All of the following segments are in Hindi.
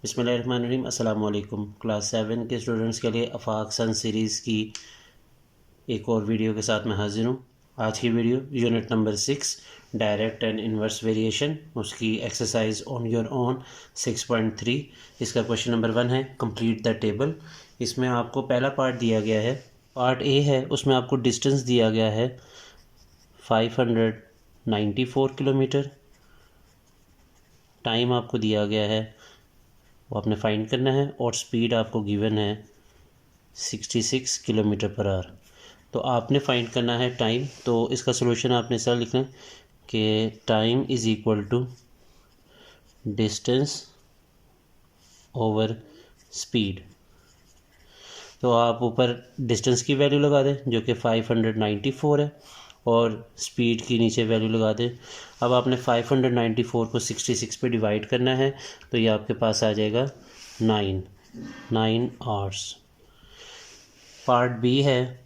बिस्मिल्लाहिर्रहमानिर्रहीम। अस्सलाम वालेकुम। क्लास 7 के स्टूडेंट्स के लिए आफाक सन सीरीज़ की एक और वीडियो के साथ मैं हाजिर हूँ। आज की video unit number 6 direct and inverse variation, उसकी एक्सरसाइज ऑन योर ओन 6.3। इसका क्वेश्चन नंबर 1 है कंप्लीट द टेबल। इसमें आपको पहला पार्ट दिया गया है, पार्ट ए है, उसमें आपको डिस्टेंस दिया गया है 594 किलोमीटर। टाइम आपको दिया गया है, वो आपने फाइंड करना है, और स्पीड आपको गिवन है 66 किलोमीटर पर आवर। तो आपने फाइंड करना है टाइम। तो इसका सलूशन आपने इस तरह लिखना है कि time is equal to distance over speed. तो आप ऊपर डिस्टेंस की वैल्यू लगा दें जो कि 594 है, और स्पीड की नीचे वैल्यू लगा दें। अब आपने 594 को 66 पे डिवाइड करना है, तो ये आपके पास आ जाएगा 9 आवर्स। पार्ट बी है,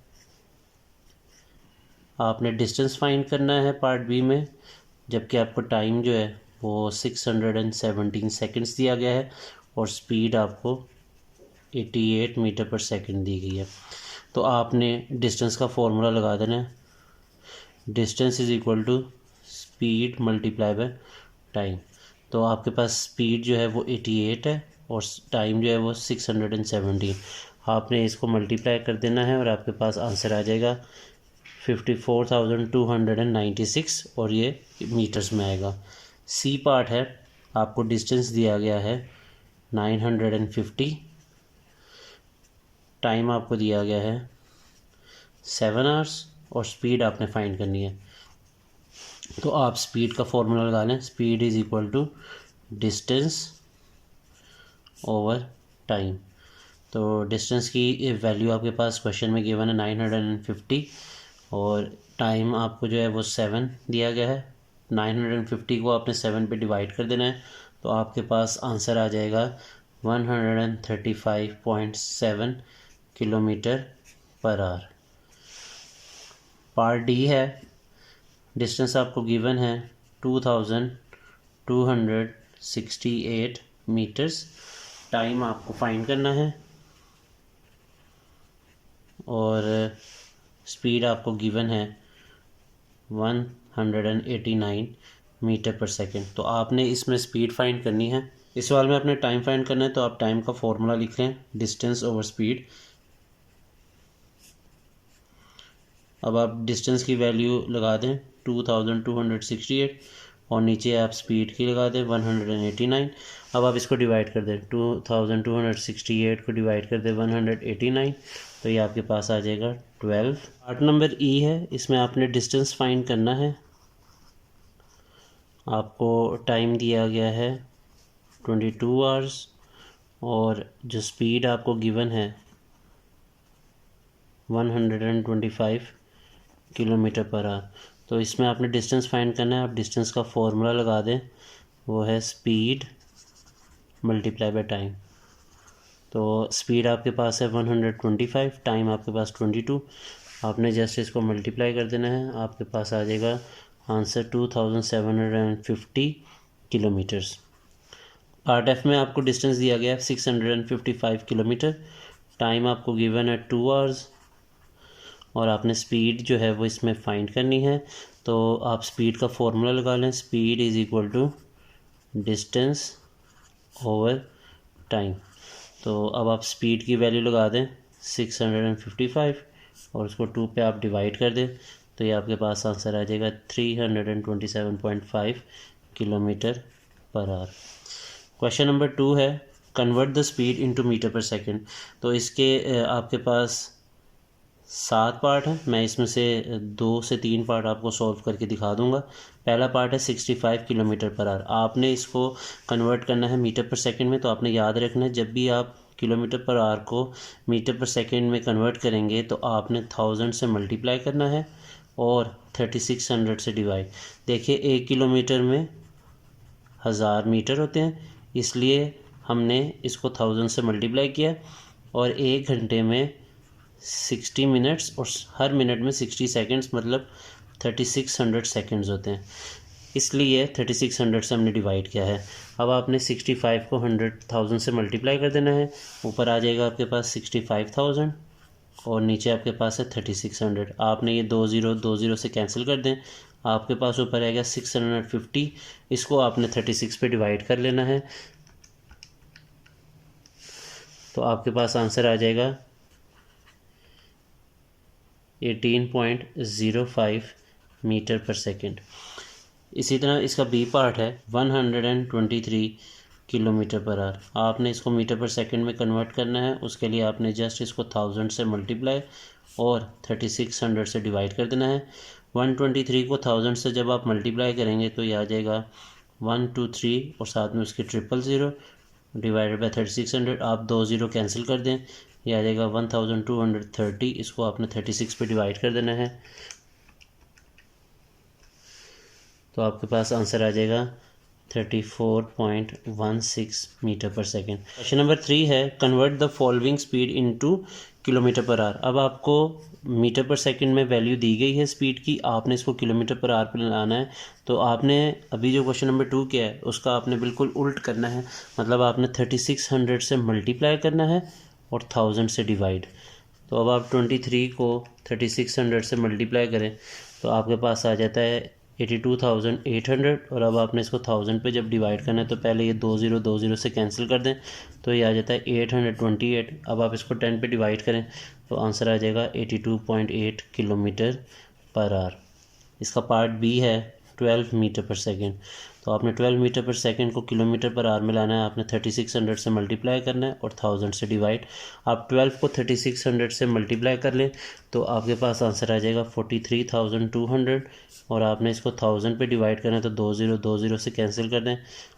आपने डिस्टेंस फाइंड करना है पार्ट बी में, जबकि आपको टाइम जो है वो 617 सेकेंड्स दिया गया है, और स्पीड आपको 88 मीटर पर सेकंड दी गई है। तो आपने डिस्टेंस का फॉर्मूला लगा देना है, distance is equal to speed multiply by time. तो आपके पास स्पीड जो है वो 88 है और टाइम जो है वो 617। आपने इसको मल्टीप्लाई कर देना है और आपके पास आंसर आ जाएगा 54,296, और ये मीटर्स में आएगा। सी पार्ट है, आपको डिस्टेंस दिया गया है 950, टाइम आपको दिया गया है 7 आवर्स, और स्पीड आपने फाइंड करनी है। तो आप स्पीड का फॉर्मूला लगा लें, speed is equal to distance over time. तो डिस्टेंस की वैल्यू आपके पास क्वेश्चन में गिवन है 950, और टाइम आपको जो है वो 7 दिया गया है। 950 को आपने 7 पे डिवाइड कर देना है, तो आपके पास आंसर आ जाएगा 135.7 kilometre per our. Part D है, डिस्टेंस आपको गिवन है 2268 मीटर्स। टाइम आपको फाइंड करना है, और स्पीड आपको गिवन है 189 मीटर पर सेकंड। तो आपने इसमें स्पीड फाइंड करनी है, इस सवाल में आपने टाइम फाइंड करना है। तो आप टाइम का फॉर्मूला लिख लें, डिस्टेंस ओवर स्पीड। अब आप डिस्टेंस की वैल्यू लगा दें 2268, और नीचे आप स्पीड की लगा दें 189। अब आप इसको डिवाइड कर दें, 2268 को डिवाइड कर दें 189, तो ये आपके पास आ जाएगा 12। पार्ट नंबर ई है, इसमें आपने डिस्टेंस फाइंड करना है। आपको टाइम दिया गया है 22 आवर्स, और जो स्पीड आपको गिवन है 125 किलोमीटर पर आवर। तो इसमें आपने डिस्टेंस फाइंड करना है। आप डिस्टेंस का फॉर्मूला लगा दें, वो है स्पीड मल्टीप्लाई बाय टाइम। तो स्पीड आपके पास है 125, टाइम आपके पास 22। आपने जस्ट इसको मल्टीप्लाई कर देना है, आपके पास आ जाएगा आंसर 2750 किलोमीटर्स। पार्ट एफ में आपको डिस्टेंस दिया गया है 655 किलोमीटर। टाइम आपको गिवन है 2 आवर्स, और आपने स्पीड जो है वो इसमें फाइंड करनी है। तो आप स्पीड का फॉर्मूला लगा लें, speed is equal to distance over time. तो अब आप स्पीड की वैल्यू लगा दें 655, और उसको 2 पे आप डिवाइड कर दें, तो ये आपके पास आंसर आ जाएगा 327.5 kilometre per our. Question number 2 है convert the speed into metre per second. तो इसके आपके पास 7 पार्ट हैं, मैं इसमें से 2 से 3 पार्ट आपको सॉल्व करके दिखा दूंगा। पहला पार्ट है 65 किलोमीटर पर आवर। आपने इसको कन्वर्ट करना है मीटर पर सेकंड में। तो आपने याद रखना है, जब भी आप किलोमीटर पर आवर को मीटर पर सेकंड में कन्वर्ट करेंगे तो आपने 1000 से मल्टीप्लाई करना है और 3600 से डिवाइड। देखिए 1 किलोमीटर में 1000 मीटर होते हैं, इसलिए हमने इसको 1000 से मल्टीप्लाई किया, और 1 घंटे में 60 मिनट्स, और हर मिनट में 60 सेकंड्स, मतलब 3600 सेकंड्स होते हैं। इसलिए 3600 से हमने डिवाइड किया है। अब आपने 65 को 100,000 से मल्टीप्लाई कर देना है। ऊपर आ जाएगा आपके पास 65,000 और नीचे आपके पास है 3600। आपने ये 2 0 से कैंसिल कर दें, आपके पास ऊपर आएगा 650। इसको आपने 36 पे डिवाइड कर लेना है, तो आपके पास आंसर आ जाएगा 18.05 मीटर पर सेकेंड। इसी तरह इसका बी पार्ट है 123 किलोमीटर पर आवर। आपने इसको मीटर पर सेकंड में कन्वर्ट करना है। उसके लिए आपने जस्ट इसको 1000 से मल्टीप्लाई और 3600 से डिवाइड कर देना है। 123 को 1000 से जब आप मल्टीप्लाई करेंगे तो ये आ जाएगा 123 और साथ में उसकी 000 डिवाइडेड बाई 3600। आप 2 0 कैंसिल कर दें, ये आ जाएगा 1230। इसको आपने 36 पे डिवाइड कर देना है, तो आपके पास आंसर आ जाएगा 34.16 मीटर पर सेकेंड। क्वेश्चन नंबर 3 है convert the following speed into kilometre per our. अब आपको मीटर पर सेकंड में वैल्यू दी गई है स्पीड की, आपने इसको किलोमीटर पर आवर पर लाना है। तो आपने अभी जो क्वेश्चन नंबर 2 किया है उसका आपने बिल्कुल उल्ट करना है, मतलब आपने 3600 से मल्टीप्लाई करना है और 1000 से डिवाइड। तो अब आप 23 को 3600 से मल्टीप्लाई करें तो आपके पास आ जाता है 82,800। और अब आपने इसको 1000 पे जब डिवाइड करना है तो पहले ये 2 0 से कैंसिल कर दें, तो ये आ जाता है 828। अब आप इसको 10 पे डिवाइड करें तो आंसर आ जाएगा 82.8 किलोमीटर पर आवर। इसका पार्ट बी है 12 मीटर पर सेकेंड। तो आपने 12 मीटर पर सेकेंड को किलोमीटर पर आवर में लाना है। आपने 3600 से मल्टीप्लाई करना है और 1000 से डिवाइड। आप 12 को 3600 से मल्टीप्लाई कर लें तो आपके पास आंसर आ जाएगा 43,200। और आपने इसको 1000 पे डिवाइड करना है तो 2 0 से कैंसिल कर दें,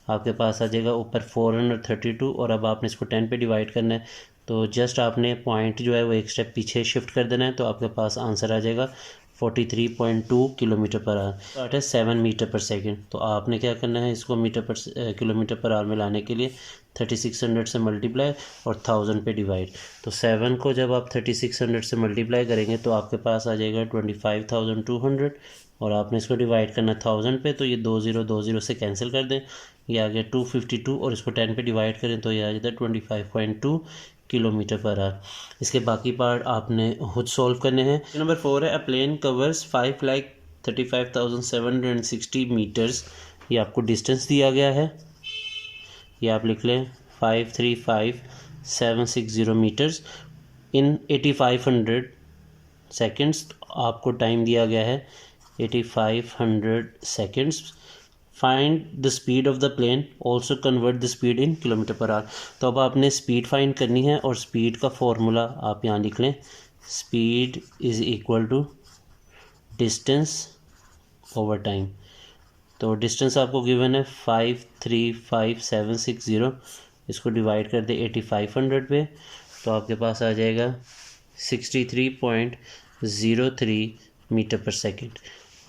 आपके पास आ जाएगा ऊपर 432। और अब आपने इसको 10 पे डिवाइड करना है तो जस्ट आपने पॉइंट जो है वो एक स्टेप पीछे शिफ्ट कर देना है, तो आपके पास आंसर आ जाएगा 43.2 किलोमीटर पर आवर। स्टार्ट है 7 मीटर पर सेकेंड। तो आपने क्या करना है, इसको किलोमीटर पर आवर में लाने के लिए 3600 से मल्टीप्लाई और 1000 पे डिवाइड। तो 7 को जब आप 3600 से मल्टीप्लाई करेंगे तो आपके पास आ जाएगा 25,200 और आपने इसको डिवाइड करना 1000 पे, तो ये 2 0 से कैंसिल कर दें, ये आ गया 252 और इसको 10 पे डिवाइड करें तो ये आ जाता है 25.2 किलोमीटर पर आवर। इसके बाकी पार्ट आपने खुद सॉल्व करने हैं। नंबर 4 है अ प्लेन कवर्स 5,35,760 मीटर्स। ये आपको डिस्टेंस दिया गया है, ये आप लिख लें 535,760 मीटर्स इन 8500 सेकेंड्स। आपको टाइम दिया गया है 8500 seconds. Find the speed of the plane, also convert the speed in kilometre per hour. तो अब आपने स्पीड फाइंड करनी है और स्पीड का फॉर्मूला आप यहाँ लिख लें, speed is equal to distance over time. तो डिस्टेंस आपको गिवन है 535,760, इसको डिवाइड कर दे 8500 पे तो आपके पास आ जाएगा 63.03 मीटर पर सेकेंड।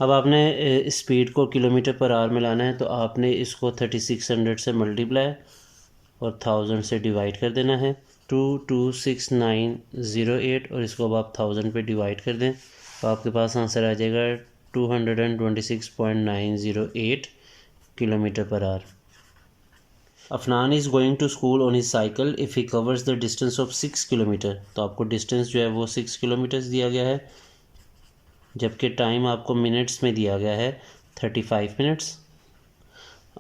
अब आपने स्पीड को किलोमीटर पर आवर में लाना है, तो आपने इसको 3600 से मल्टीप्लाई और 1000 से डिवाइड कर देना है 226908 और इसको अब आप 1000 पे डिवाइड कर दें तो आपके पास आंसर आ जाएगा 226.908 kilometre per hour. Afnan is going to school on his cycle if he covers the distance of 6 kilometre. तो आपको डिस्टेंस जो है वो 6 किलोमीटर्स दिया गया है, जबकि टाइम आपको मिनट्स में दिया गया है 35 मिनट्स।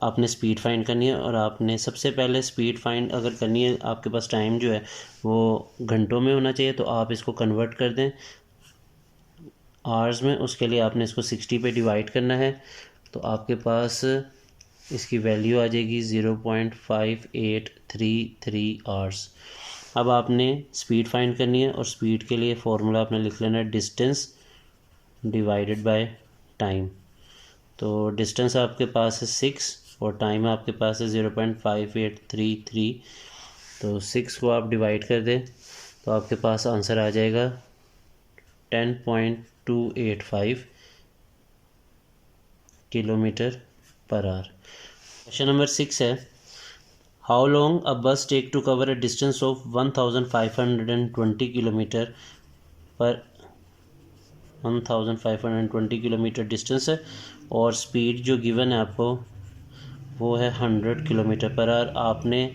आपने स्पीड फाइंड करनी है और आपने सबसे पहले स्पीड फाइंड अगर करनी है, आपके पास टाइम जो है वो घंटों में होना चाहिए, तो आप इसको कन्वर्ट कर दें आवर्स में। उसके लिए आपने इसको 60 पे डिवाइड करना है, तो आपके पास इसकी वैल्यू आ जाएगी 0.5833 आवर्स। अब आपने स्पीड फाइंड करनी है और स्पीड के लिए फॉर्मूला आपने लिख लेना है डिस्टेंस डिवाइडेड बाय टाइम। तो डिस्टेंस आपके पास है 6 और टाइम आपके पास है 0.5833। तो 6 को आप डिवाइड कर दें तो आपके पास आंसर आ जाएगा 10.285 kilometre per our. Question number 6 है how long a bus take to cover a distance of 1520 kilometre per 1520 kilometre distance है और स्पीड जो गिवन है आपको वो है 100 किलोमीटर पर आवर। आपने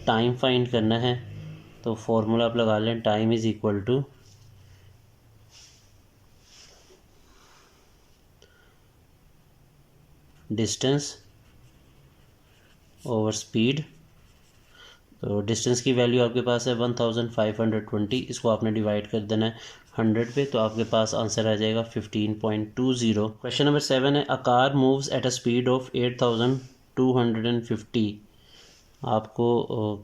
टाइम फाइंड करना है, तो फॉर्मूला आप लगा लें, time is equal to distance over speed. तो डिस्टेंस की वैल्यू आपके पास है 1520, इसको आपने डिवाइड कर देना है 100 पे, तो आपके पास आंसर आ जाएगा 15.20। क्वेश्चन नंबर 7 है, a car moves at a speed of 8250। आपको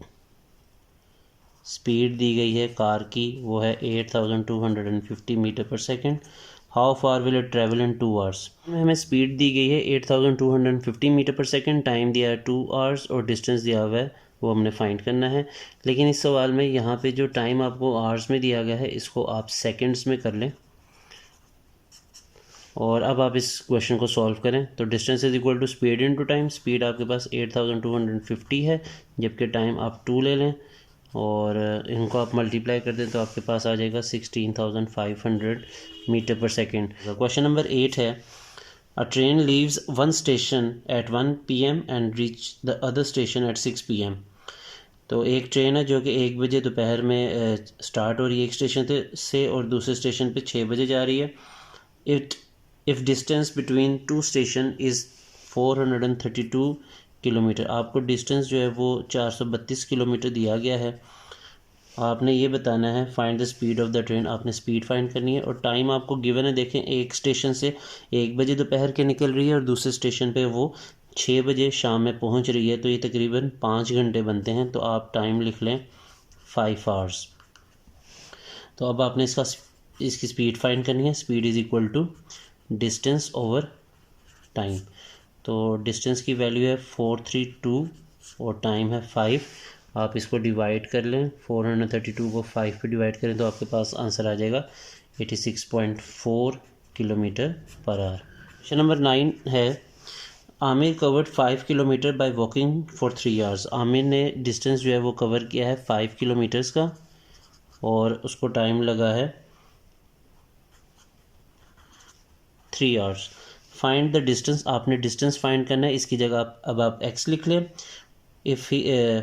स्पीड दी गई है कार की, वो है 8250 मीटर पर second. How far will it travel in 2 hours. हमें स्पीड दी गई है 8250 मीटर पर सेकेंड, टाइम दिया है 2 आवर्स और डिस्टेंस दिया हुआ है वो हमने फाइंड करना है। लेकिन इस सवाल में यहाँ पे जो टाइम आपको आवर्स में दिया गया है इसको आप सेकंड्स में कर लें और अब आप इस क्वेश्चन को सॉल्व करें। तो distance is equal to speed into time. Speed आपके पास 8250 है, जबकि टाइम आप 2 ले लें और इनको आप मल्टीप्लाई कर दें तो आपके पास आ जाएगा 16,500 मीटर पर सेकेंड। क्वेश्चन नंबर 8 है, अ train leaves one station at 1 PM and reach the other station at 6 PM। तो एक ट्रेन है जो कि 1 बजे दोपहर में स्टार्ट हो रही है एक स्टेशन से और दूसरे स्टेशन पे 6 बजे जा रही है। If distance between 2 station is 432 kilometre. आपको डिस्टेंस जो है वो 432 किलोमीटर दिया गया है। आपने ये बताना है find the speed of the train. आपने स्पीड फाइंड करनी है और टाइम आपको गिवन है। देखें, एक स्टेशन से 1 बजे दोपहर के निकल रही है और दूसरे स्टेशन पे वो 6 बजे शाम में पहुंच रही है, तो ये तकरीबन 5 घंटे बनते हैं। तो आप टाइम लिख लें 5 आवर्स। तो अब आपने इसकी स्पीड फाइंड करनी है। Speed is equal to distance over time. तो डिस्टेंस की वैल्यू है 432 और टाइम है 5। आप इसको डिवाइड कर लें, 432 को 5 पे डिवाइड करें तो आपके पास आंसर आ जाएगा 86.4 kilometre per our. Question number 9 है, Aamir covered 5 kilometre by walking for 3 hours. Aamir ने डिस्टेंस जो है वो कवर किया है 5 किलोमीटर्स का और उसको टाइम लगा है 3 आवर्स। Find the distance. आपने डिस्टेंस फाइंड करना है, इसकी जगह अब आप x लिख लें। If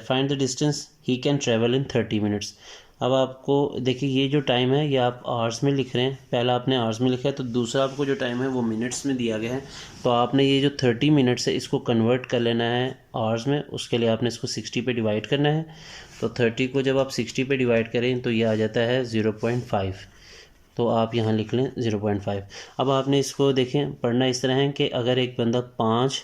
find the distance he can travel in 30 minutes. अब आपको देखिए, ये जो टाइम है ये आप आवर्स में लिख रहे हैं। पहला आपने आवर्स में लिखा है, तो दूसरा आपको जो टाइम है वो मिनट्स में दिया गया है। तो आपने ये जो 30 मिनट्स है इसको कन्वर्ट कर लेना है आवर्स में। उसके लिए आपने इसको 60 पे डिवाइड करना है। तो 30 को जब आप 60 पे डिवाइड करें तो ये आ जाता है 0.5। तो आप यहाँ लिख लें 0.5। अब आपने इसको देखें, पढ़ना इस तरह है कि अगर एक बंदा 5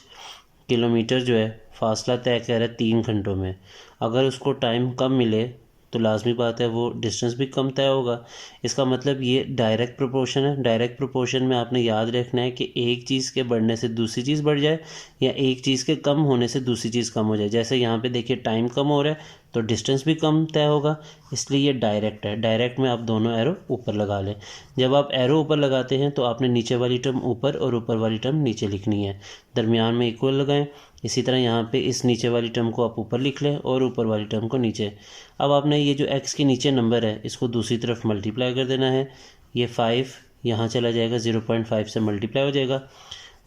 किलोमीटर जो है फासला तय कर रहा है 3 घंटों में, अगर उसको टाइम कम मिले तो लाजमी बात है वो डिस्टेंस भी कम तय होगा। इसका मतलब ये डायरेक्ट प्रोपोर्शन है। डायरेक्ट प्रोपोर्शन में आपने याद रखना है कि एक चीज़ के बढ़ने से दूसरी चीज़ बढ़ जाए या एक चीज़ के कम होने से दूसरी चीज़ कम हो जाए। जैसे यहाँ पे देखिए टाइम कम हो रहा है तो डिस्टेंस भी कम तय होगा, इसलिए ये डायरेक्ट है। डायरेक्ट में आप दोनों एरो ऊपर लगा लें। जब आप एरो ऊपर लगाते हैं तो आपने नीचे वाली टर्म ऊपर और ऊपर वाली टर्म नीचे लिखनी है, दरमियान में इक्वल लगाएं। इसी तरह यहाँ पे इस नीचे वाली टर्म को आप ऊपर लिख लें और ऊपर वाली टर्म को नीचे। अब आपने ये जो x के नीचे नंबर है इसको दूसरी तरफ मल्टीप्लाई कर देना है। ये 5 यहाँ चला जाएगा, 0.5 से मल्टीप्लाई हो जाएगा।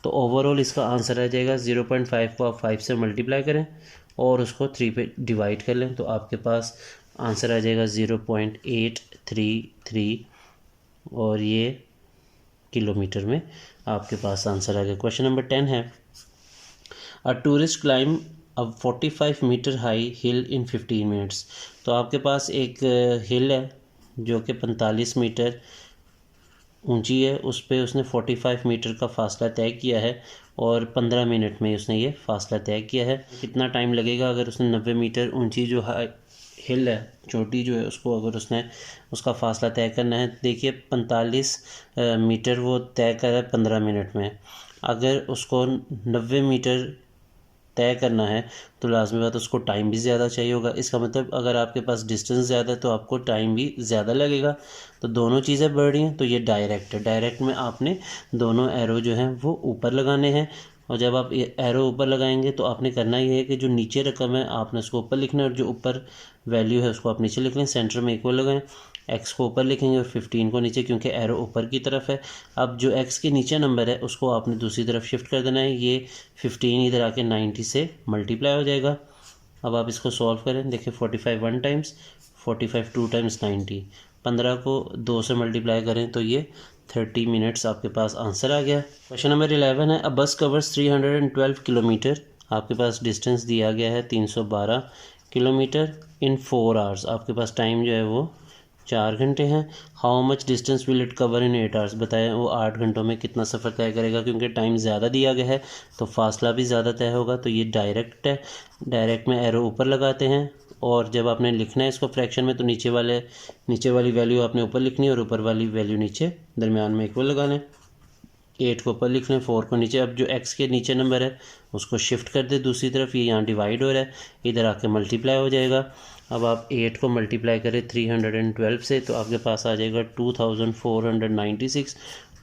तो ओवरऑल इसका आंसर आ जाएगा 0.5 को आप 5 से मल्टीप्लाई करें और उसको 3 पे डिवाइड कर लें तो आपके पास आंसर आ जाएगा 0.833 और ये किलोमीटर में आपके पास आंसर आ गया। क्वेश्चन नंबर 10 है, a tourist climb a 45 metre high hill in 15 minutes. तो आपके पास एक हिल है जो कि 45 मीटर ऊंची है, उस पर उसने 45 मीटर का फासला तय किया है और 15 मिनट में उसने ये फासला तय किया है। कितना टाइम लगेगा अगर उसने 90 मीटर ऊंची जो हिल है, चोटी जो है, उसको अगर उसने उसका फासला तय करना है। देखिए 45 मीटर वो तय कर रहा है 15 मिनट में। अगर उसको 90 मीटर तय करना है तो लाजमी बात उसको टाइम भी ज़्यादा चाहिए होगा। इसका मतलब अगर आपके पास डिस्टेंस ज़्यादा है तो आपको टाइम भी ज़्यादा लगेगा। तो दोनों चीज़ें बढ़ रही हैं, तो ये डायरेक्ट है। डायरेक्ट में आपने दोनों एरो जो हैं वो ऊपर लगाने हैं और जब आप एरो ऊपर लगाएंगे तो आपने करना ये है कि जो नीचे रकम है आपने उसको ऊपर लिखना है और जो ऊपर वैल्यू है उसको आप नीचे लिख लें, सेंटर में इक्वल लगाएं। x को ऊपर लिखेंगे और 15 को नीचे, क्योंकि एरो ऊपर की तरफ है। अब जो x के नीचे नंबर है उसको आपने दूसरी तरफ शिफ्ट कर देना है। ये 15 इधर आके 90 से मल्टीप्लाई हो जाएगा। अब आप इसको सॉल्व करें, देखिए 45 1 टाइम्स, 45 2 टाइम्स 90, 15 को 2 से मल्टीप्लाई करें तो ये 30 मिनट्स आपके पास आंसर आ गया। क्वेश्चन नंबर 11 है, अ बस कवर्स 312 किलोमीटर। आपके पास डिस्टेंस दिया गया है 312 किलोमीटर इन 4 आवर्स। आपके पास टाइम जो है वो 4 घंटे हैं। How much distance will it cover in 8 hours. बताएं वो 8 घंटों में कितना सफ़र तय करेगा। क्योंकि टाइम ज़्यादा दिया गया है तो फासला भी ज़्यादा तय होगा। तो ये डायरेक्ट है, डायरेक्ट में एरो ऊपर लगाते हैं और जब आपने लिखना है इसको फ्रैक्शन में तो नीचे वाली वैल्यू आपने ऊपर लिखनी है और ऊपर वाली वैल्यू नीचे, दरमियान में इक्वल लगा लें। 8 को ऊपर लिख लें, 4 को नीचे। अब जो x के नीचे नंबर है उसको शिफ्ट कर दे दूसरी तरफ, ये यहाँ डिवाइड हो रहा है, इधर आके मल्टीप्लाई हो जाएगा। अब आप 8 को मल्टीप्लाई करें 312 से तो आपके पास आ जाएगा 2496।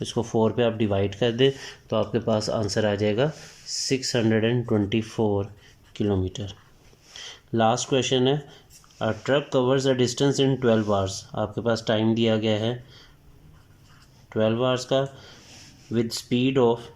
इसको 4 पे आप डिवाइड कर दें तो आपके पास आंसर आ जाएगा 624 किलोमीटर। लास्ट क्वेश्चन है, a truck covers a distance in 12 hours. आपके पास टाइम दिया गया है 12 आवर्स का विद स्पीड ऑफ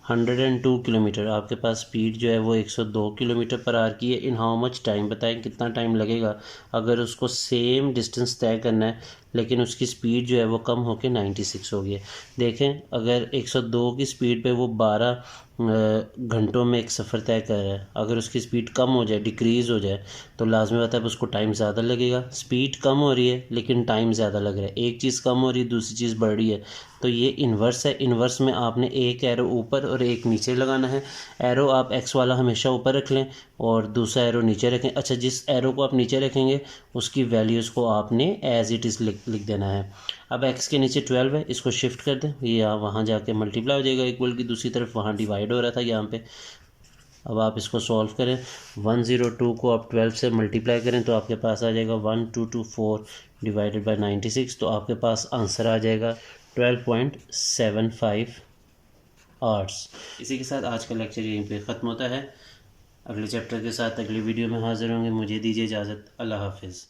102 किलोमीटर। आपके पास स्पीड जो है वो 102 किलोमीटर पर आवर की है। इन हाउ मच टाइम, बताएं कितना टाइम लगेगा अगर उसको सेम डिस्टेंस तय करना है लेकिन उसकी स्पीड जो है वो कम होकर 96 हो गई है। देखें अगर 102 की स्पीड पे वो 12 घंटों में एक सफ़र तय कर रहा है, अगर उसकी स्पीड कम हो जाए, डिक्रीज़ हो जाए तो लाजमी बात है उसको टाइम ज़्यादा लगेगा। स्पीड कम हो रही है लेकिन टाइम ज़्यादा लग रहा है, एक चीज़ कम हो रही है दूसरी चीज़ बढ़ रही है, तो ये इन्वर्स है। इन्वर्स में आपने एक एरो ऊपर और एक नीचे लगाना है। एरो आप एक्स वाला हमेशा ऊपर रख लें और दूसरा एरो नीचे रखें। अच्छा, जिस एरो को आप नीचे रखेंगे उसकी वैल्यूज़ को आपने एज इट इज़ लिख देना है। अब x के नीचे 12 है, इसको शिफ्ट कर दें, ये वहाँ जाके मल्टीप्लाई हो जाएगा इक्वल की दूसरी तरफ, वहाँ डिवाइड हो रहा था यहाँ पे। अब आप इसको सॉल्व करें, 102 को आप 12 से मल्टीप्लाई करें तो आपके पास आ जाएगा 1224 डिवाइडेड बाई 96, तो आपके पास आंसर आ जाएगा 12.75 आवर्स। इसी के साथ आज का लेक्चर यहीं पे ख़त्म होता है। अगले चैप्टर के साथ अगली वीडियो में हाजिर होंगे। मुझे दीजिए इजाज़त। अल्लाह हाफिज़।